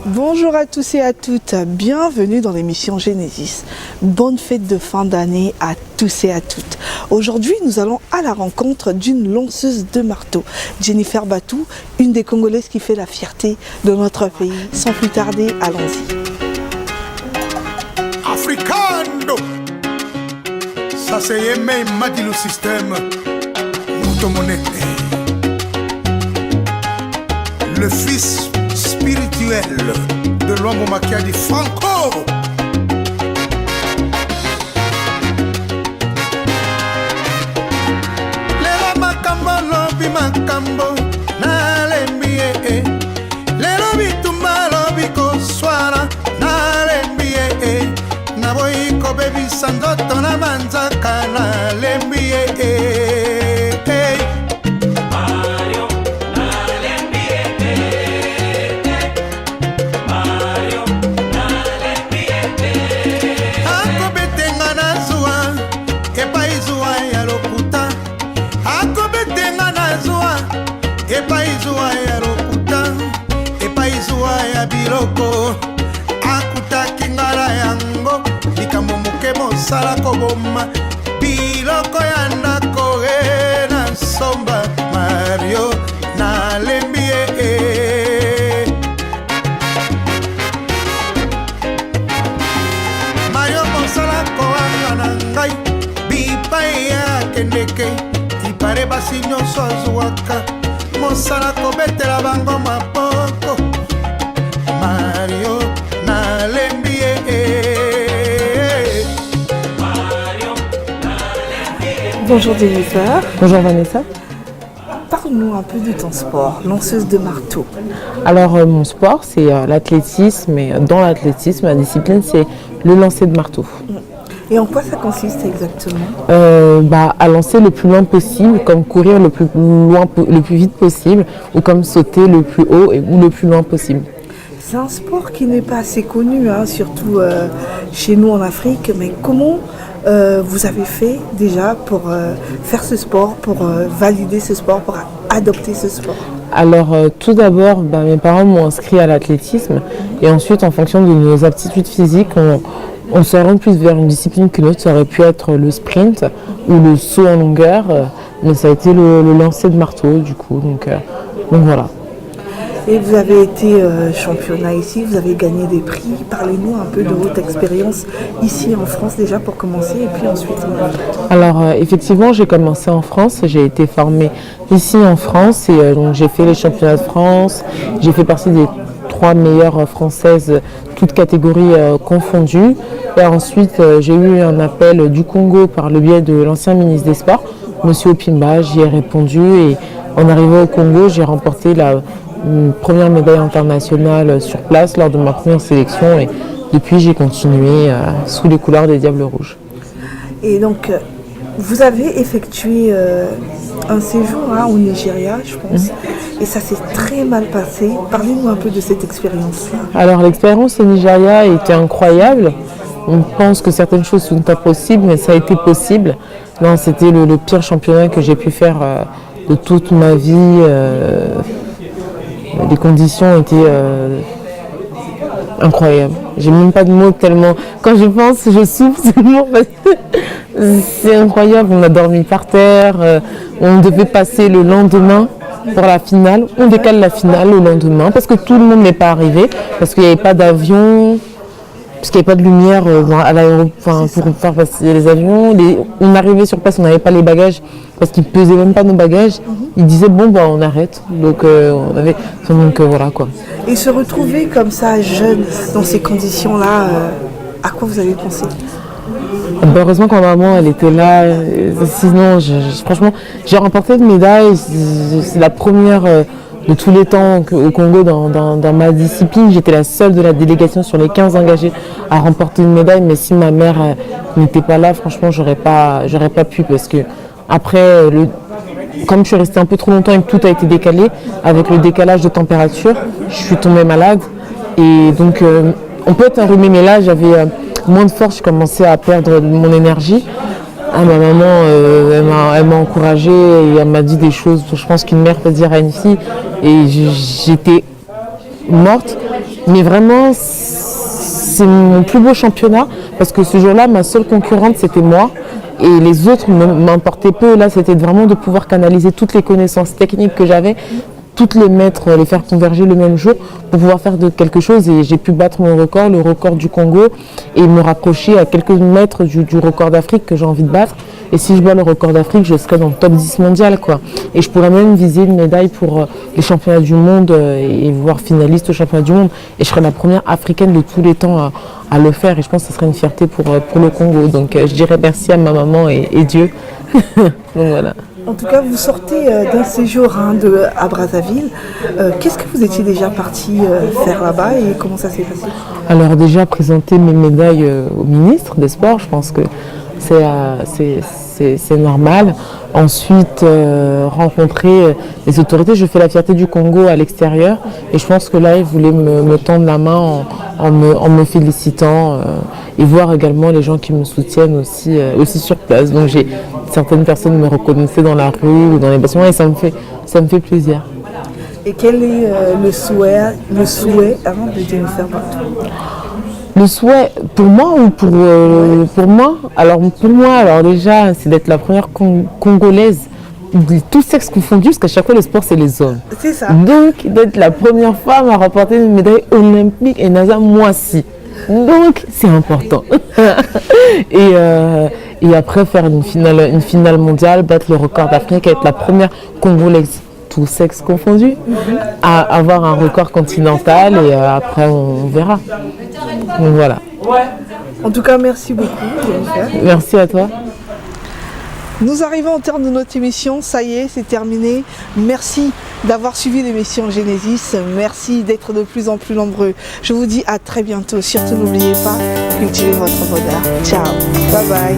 Bonjour à tous et à toutes, bienvenue dans l'émission Genesis. Bonne fête de fin d'année à tous et à toutes. Aujourd'hui, nous allons à la rencontre d'une lanceuse de marteau, Jennifer Batou, une des Congolaises qui fait la fierté de notre pays. Sans plus tarder, allons-y. Africano, ça c'est Yemé Madi le système, Moutomonete, le fils spirituel de l'homme Makiadi Franco. Lelo makambo lobi makambo na lembie, lelo bitumba lobi koswara na lembie, na boy ko baby sandoto na manzaka na lembie. Biloko akuta kingala yango likambo moke mosala koboma biloko ya ndako na somba Mario na lembie Mario mosala koanga na ngai bipai ya kendeke ipare basi nyonso azuwaka mosala kobetela bango maboko Mario na lembie. Bonjour Jennifer. Bonjour Vanessa. Parle-nous un peu de ton sport, lanceuse de marteau. Alors mon sport c'est l'athlétisme et dans l'athlétisme la discipline c'est le lancer de marteau. Et en quoi ça consiste exactement? À lancer le plus loin possible, comme courir le plus vite possible ou comme sauter le plus haut ou le plus loin possible. C'est un sport qui n'est pas assez connu, hein, surtout chez nous en Afrique. Mais comment vous avez fait déjà pour faire ce sport, pour valider ce sport, pour adopter ce sport? Alors tout d'abord, mes parents m'ont inscrit à l'athlétisme et ensuite en fonction de nos aptitudes physiques, on s'oriente plus vers une discipline qu'une autre. Ça aurait pu être le sprint ou le saut en longueur, mais ça a été le lancer de marteau du coup. Donc voilà. Et vous avez été championnat ici, vous avez gagné des prix. Parlez-nous un peu de votre expérience ici en France déjà pour commencer et puis ensuite en Afrique. Alors effectivement, j'ai commencé en France, j'ai été formée ici en France et donc j'ai fait les championnats de France, j'ai fait partie des 3 meilleures françaises, toutes catégories confondues. Et ensuite, j'ai eu un appel du Congo par le biais de l'ancien ministre des Sports, Monsieur Opimba. J'y ai répondu et en arrivant au Congo, j'ai remporté une première médaille internationale sur place lors de ma première sélection et depuis j'ai continué sous les couleurs des Diables Rouges. Et donc vous avez effectué un séjour au Nigeria, je pense, et ça s'est très mal passé. Parlez-nous un peu de cette expérience-là. Alors l'expérience au Nigeria était incroyable. On pense que certaines choses sont impossibles, mais ça a été possible. Non, c'était le pire championnat que j'ai pu faire de toute ma vie. Les conditions étaient incroyables. J'ai même pas de mots tellement. Quand je pense, je souffle seulement parce que c'est incroyable. On a dormi par terre. On devait passer le lendemain pour la finale. On décale la finale au lendemain parce que tout le monde n'est pas arrivé, parce qu'il n'y avait pas d'avion, parce qu'il n'y avait pas de lumière à l'aéroport pour faire passer les avions. On arrivait sur place, on n'avait pas les bagages parce qu'ils ne pesaient même pas nos bagages. Ils disaient on arrête. Donc voilà quoi. Et se retrouver comme ça jeune dans ces conditions-là, à quoi vous avez pensé? Heureusement quand maman elle était là, sinon franchement j'ai remporté une médaille, c'est la première de tous les temps au Congo dans ma discipline. J'étais la seule de la délégation sur les 15 engagés à remporter une médaille, mais si ma mère n'était pas là, franchement j'aurais pas pu parce que après comme je suis restée un peu trop longtemps et que tout a été décalé, avec le décalage de température, je suis tombée malade et donc on peut être enrhumé, mais là j'avais moins de force, je commençais à perdre mon énergie. Ma maman, elle m'a encouragée et elle m'a dit des choses, je pense qu'une mère peut dire à une fille, et j'étais morte. Mais vraiment, c'est mon plus beau championnat parce que ce jour-là, ma seule concurrente, c'était moi. Et les autres m'importaient peu. Là, c'était vraiment de pouvoir canaliser toutes les connaissances techniques que j'avais, toutes les mettre, les faire converger le même jour pour pouvoir faire de quelque chose. Et j'ai pu battre mon record, le record du Congo, et me rapprocher à quelques mètres du record d'Afrique que j'ai envie de battre. Et si je bats le record d'Afrique, je serai dans le top 10 mondial, quoi. Et je pourrais même viser une médaille pour les championnats du monde et voir finaliste aux championnats du monde. Et je serai la première africaine de tous les temps à le faire. Et je pense que ce serait une fierté pour le Congo. Donc je dirais merci à ma maman et Dieu. Donc voilà. En tout cas, vous sortez d'un séjour à Brazzaville. Qu'est-ce que vous étiez déjà parti faire là-bas et comment ça s'est passé? Alors déjà, présenter mes médailles au ministre des Sports, je pense que c'est normal. Ensuite, rencontrer les autorités. Je fais la fierté du Congo à l'extérieur et je pense que là, ils voulaient me tendre la main en me félicitant et voir également les gens qui me soutiennent aussi sur place. Donc certaines personnes me reconnaissaient dans la rue ou dans les bâtiments et ça me fait plaisir. Et quel est le souhait de Jennifer Barto? Le souhait pour moi ou pour moi? Alors pour moi, déjà, c'est d'être la première Congolaise de tous sexes confondus, parce qu'à chaque fois le sport c'est les hommes. C'est ça. Donc d'être la première femme à remporter une médaille olympique et NASA moi-ci. Donc c'est important. et après faire une finale mondiale, battre le record d'Afrique, être la première Congolaise tous sexes confondus, à avoir un record continental et après on verra. Donc voilà. En tout cas, merci beaucoup, Jennifer. Merci à toi. Nous arrivons au terme de notre émission, ça y est, c'est terminé. Merci d'avoir suivi l'émission Genesis, merci d'être de plus en plus nombreux. Je vous dis à très bientôt, surtout n'oubliez pas, cultivez votre bonheur. Ciao, bye bye.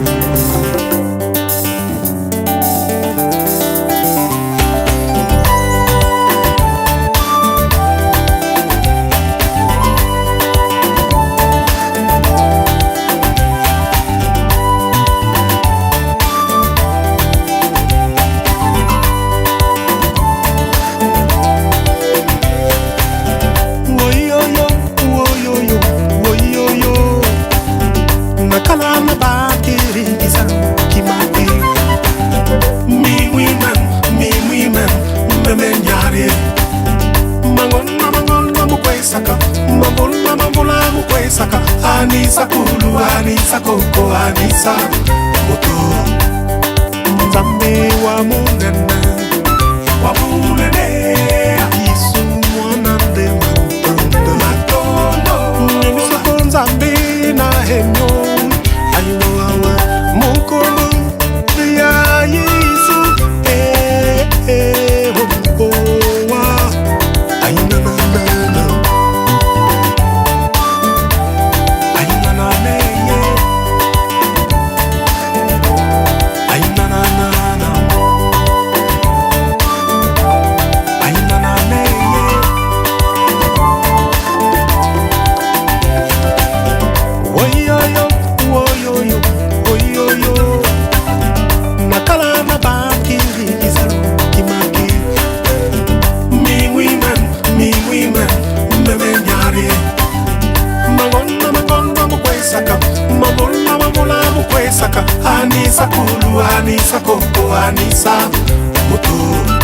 Anisa kulu, Anisa koko, Anisa moto. Nzambe wa munene, Isu mwanande matondo. Nimisoko Nzambe na henyo, ayo awa mukolo ya Yesu. Wa ayina na. Anisa kulu, Anisa koko, Anisa moto.